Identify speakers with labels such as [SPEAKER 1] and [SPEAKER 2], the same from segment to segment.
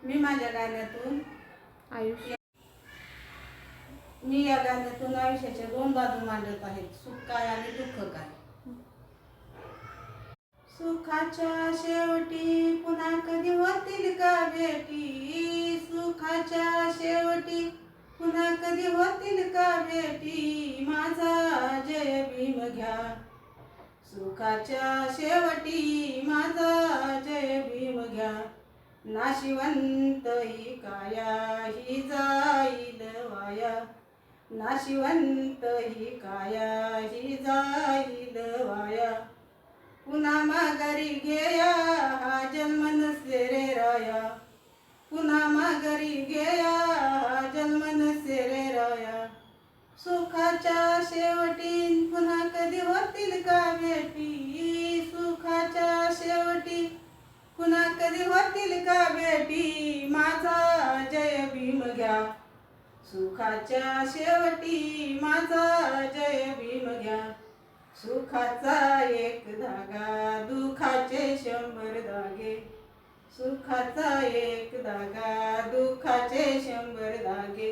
[SPEAKER 1] मी माझ्या गाण्यातून
[SPEAKER 2] आयुष्य
[SPEAKER 1] मी या गाण्यातून आयुष्याच्या दोन बाजू मांडत आहेत, सुख काय आणि दुःख काय. सुखाच्या शेवटी पुन्हा कधी होतील का भेटी, सुखाच्या शेवटी पुन्हा कधी होतील का भेटी, माझा जय भीम घ्या. सुखाच्या शेवटी माझा जय भीम घ्या. नाशिवंत ही काया ही जाईल वाया, नाशिवंत ही काया ही जाईल वाया. पुन्हा माघारी घेया हा जन्म नसे रे राया, पुन्हा माघारी घेया हा जन्म नसे रे राया. सुखाच्या शेवटी पुन्हा कधी होतील का भेटी, सुखाच्या शेवटी पुन्हा कधी होतील का भेटी, माझा जय भीम घ्या. सुखाच्या शेवटी माझा जय भीम घ्या. सुखाचा एक धागा दुखाचे 100 धागे, सुखाचा एक धागा दुखाचे 100 धागे.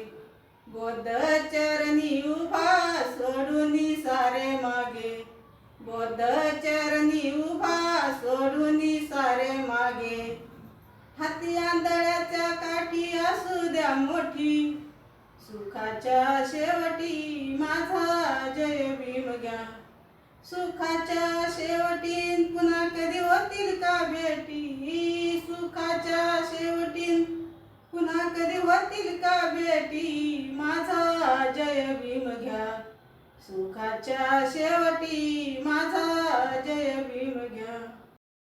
[SPEAKER 1] बौद्ध चरणी उभा सोडून सारे मागे, बौद्ध चरणी उभा सोडून सारे मागे. हाती आंधळ्याच्या काठी असू द्या मोठी, सुखाच्या शेवटी माझा जय भीम घ्या. सुखाच्या शेवटी पुन्हा कधी होतील का भेटी, सुखाच्या शेवटी पुन्हा कधी होतील का भेटी, माझा जय भीम घ्या. सुखाच्या शेवटी माझा जय भीम घ्या.